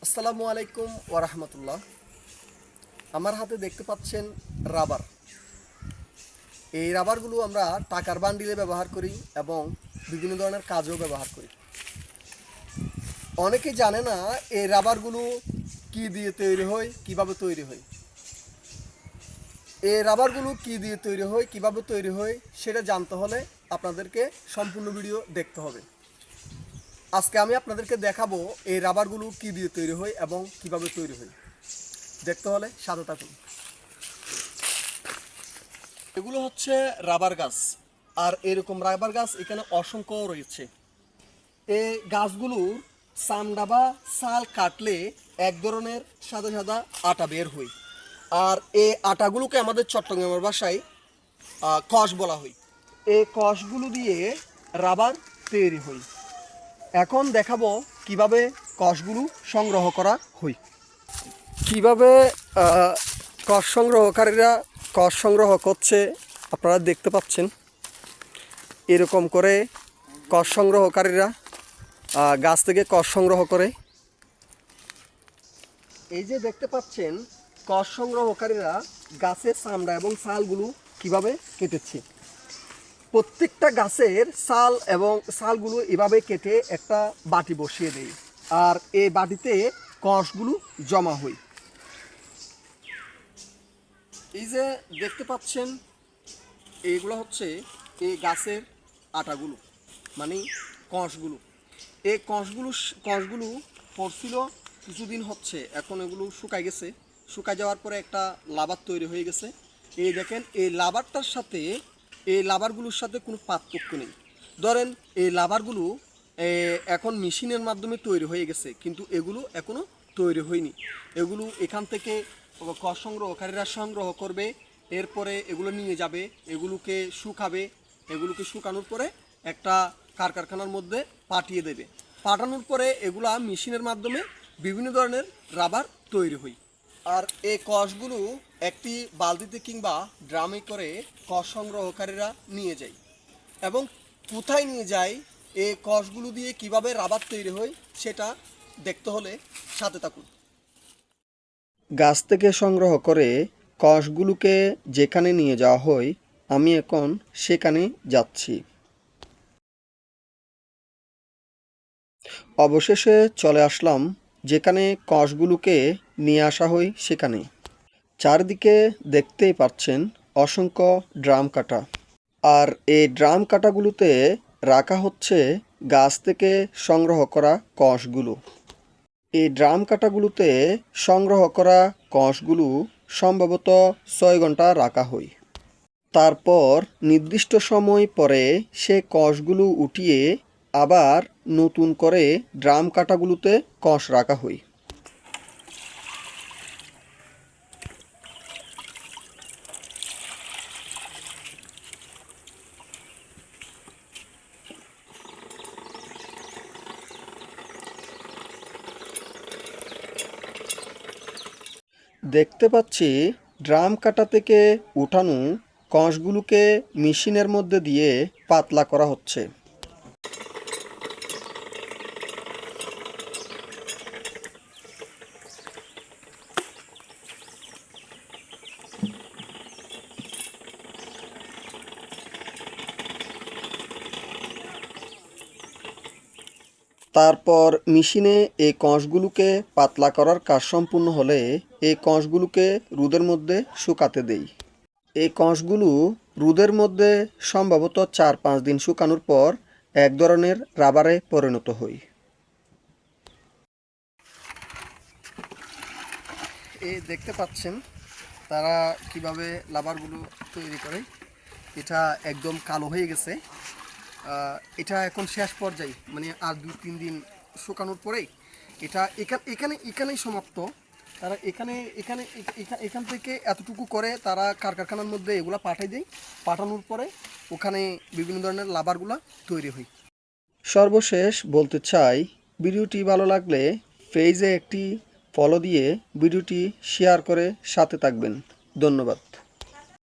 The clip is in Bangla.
আসসালামু আলাইকুম ওয়া রাহমাতুল্লাহ। আমার হাতে দেখতে পাচ্ছেন রাবার। এই রাবারগুলো আমরা টাকার বান্ডিলে ব্যবহার করি এবং বিভিন্ন ধরনের কাজেও ব্যবহার করি। অনেকে জানে না এই রাবারগুলো কি দিয়ে তৈরি হয়, কিভাবে তৈরি হয়। এই রাবারগুলো কি দিয়ে তৈরি হয়, কিভাবে তৈরি হয় সেটা জানতে হলে আপনাদেরকে সম্পূর্ণ ভিডিও দেখতে হবে। আজকে আমি আপনাদেরকে দেখাবো এই রাবারগুলো কি দিয়ে তৈরি হয় এবং কিভাবে তৈরি হয়। দেখতে হলে সাথে থাকুন। এগুলো হচ্ছে রাবার গাছ, আর এরকম রাবার গাছ এখানে অসংখ্য রয়েছে। এই গাছগুলোর চামড়া বা ছাল কাটলে এক ধরনের সাদা সাদা আটা বের হয়, আর এই আটাগুলোকে আমাদের চট্টগ্রামের ভাষায় কষ বলা হয়। এই কষগুলো দিয়ে রাবার তৈরি হয়। এখন দেখাবো কিভাবে কষগুলো সংগ্রহ করা হয়, কিভাবে কষ সংগ্রহকারীরা কষ সংগ্রহ করছে। আপনারা দেখতে পাচ্ছেন এরকম করে কষ সংগ্রহকারীরা গাছ থেকে কষ সংগ্রহ করে। এই যে দেখতে পাচ্ছেন কষ সংগ্রহকারীরা গাছের চামড়া এবং ছালগুলো কিভাবে কেটেছে। প্রত্যেকটা গাছের ছাল এবং ছালগুলো এভাবে কেটে একটা বাটি বসিয়ে দেয়, আর এই বাটিতে কষগুলো জমা হয়। এই যে দেখতে পাচ্ছেন এইগুলো হচ্ছে এই গাছের আটাগুলো, মানে কষগুলো। এই কষগুলো পড়ছিল কিছুদিন হচ্ছে, এখন এগুলো শুকাই গেছে। শুকাই যাওয়ার পরে একটা লাবার তৈরি হয়ে গেছে। এই দেখেন এই লাবারটার সাথে এই লাবারগুলোর সাথে কোনো পার্থক্য নেই। ধরেন এই লাবারগুলো এখন মেশিনের মাধ্যমে তৈরি হয়ে গেছে, কিন্তু এগুলো এখনও তৈরি হয়নি। এগুলো এখান থেকে কষ সংগ্রহকারীরা সংগ্রহ করবে, এরপরে এগুলো নিয়ে যাবে, এগুলোকে শুকাবে। এগুলোকে শুকানোর পরে একটা কারখানার মধ্যে পাঠিয়ে দেবে। পাঠানোর পরে এগুলা মেশিনের মাধ্যমে বিভিন্ন ধরনের রাবার তৈরি হয়। আর এই কষগুলো একটি বালতিতে কিংবা ড্রামে করে কষ সংগ্রহকারীরা নিয়ে যায়, এবং কোথায় নিয়ে যায়, এই কষগুলো দিয়ে কিভাবে রাবার তৈরি হয় সেটা দেখতে হলে সাথে থাকুন। গাছ থেকে সংগ্রহ করে কষগুলোকে যেখানে নিয়ে যাওয়া হয়, আমি এখন সেখানে যাচ্ছি। অবশেষে চলে আসলাম যেখানে কষগুলোকে নিয়ে আসা হয় সেখানে। চারদিকে দেখতেই পাচ্ছেন অসংখ্য ড্রাম কাটা, আর এই ড্রাম কাটাগুলোতে রাখা হচ্ছে গাছ থেকে সংগ্রহ করা কষগুলো। এই ড্রাম কাটাগুলোতে সংগ্রহ করা কষগুলো সম্ভবত 6 ঘন্টা রাখা হয়। তারপর নির্দিষ্ট সময় পরে সে কষগুলো উঠিয়ে আবার নতুন করে ড্রাম কাটাগুলোতে কষ রাখা হয়। দেখতে পাচ্ছি ড্রাম কাটা থেকে উঠানো কষগুলোকে মেশিনের মধ্যে দিয়ে পাতলা করা হচ্ছে। তারপর মেশিনে এই কষগুলোকে পাতলা করার কাজ সম্পূর্ণ হলে এই কষগুলোকে রোদের মধ্যে শুকাতে দেই। এই কষগুলো রোদের মধ্যে সম্ভবত 4-5 দিন শুকানোর পর এক ধরনের রাবারে পরিণত হয়। এই দেখতে পাচ্ছেন তারা কিভাবে রাবারগুলো তৈরি করে। এটা একদম কালো হয়ে গেছে। এটা এখন শেষ পর্যায়ে, মানে আর 2-3 দিন শুকানোর পরেই এটা এখানেই সমাপ্ত। তারা এখান থেকে এতটুকু করে তারা কারখানার মধ্যে এগুলা পাঠিয়ে দেয়। পাঠানোর পরে ওখানে বিভিন্ন ধরনের রাবারগুলা তৈরি হয়। সর্বশেষ বলতে চাই, ভিডিওটি ভালো লাগলে পেজে একটি ফলো দিয়ে ভিডিওটি শেয়ার করে সাথে থাকবেন। ধন্যবাদ।